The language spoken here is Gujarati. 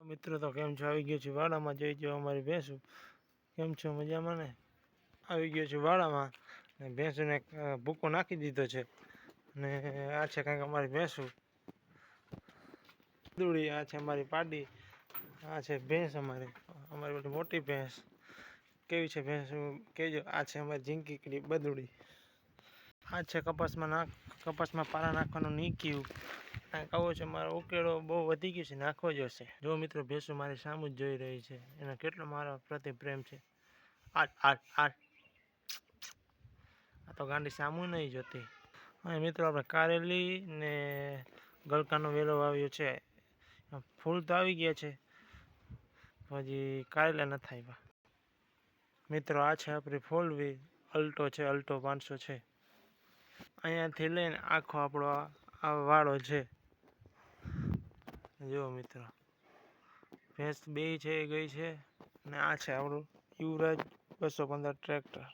મિત્રો તો કેમ છો? આવી ગયો છું વાડામાં. જોઈ જો અમારી ભેંસું. કેમ છો? મજામાં ને? આવી ગયો છું વાડામાં ને ભેંસુને ભૂકો નાખી દીધો છે. અને આ છે કંઈક અમારી ભેંસું દૂડી. આ છે અમારી પાડી. આ છે ભેંસ અમારી બધી મોટી ભેંસ. કેવી છે ભેંસું કહેજો. આ છે અમારી ઝીંકીકડી બદુડી. આ છે કપાસમાં પારા નાખવાનું નીક્યું. આવો છે મારો ઉકેળો બહુ વધી ગયો છે, નાખવો જ હશે. જો મિત્રો ભેંસું મારી સામુ જ જોઈ રહી છે, એનો કેટલો મારો પ્રતિ પ્રેમ છે. આ તો ગાંડી સામુ નહીં જોતી. અને મિત્રો આપણે કારેલી ને ગલકાનો વેલો વાવ્યો છે. ફૂલ તો આવી ગયા છે, હજી કારેલા નથી આવ્યા. મિત્રો આ છે આપણી ફોલવી અલ્ટો છે, અલ્ટો 500 છે. અહીંયાથી લઈને આખો આપણો આ વાળો છે. જુઓ મિત્રો, ભેંસ બે છે ગઈ છે. અને આ છે આપણું યુવરાજ 215 ટ્રેક્ટર.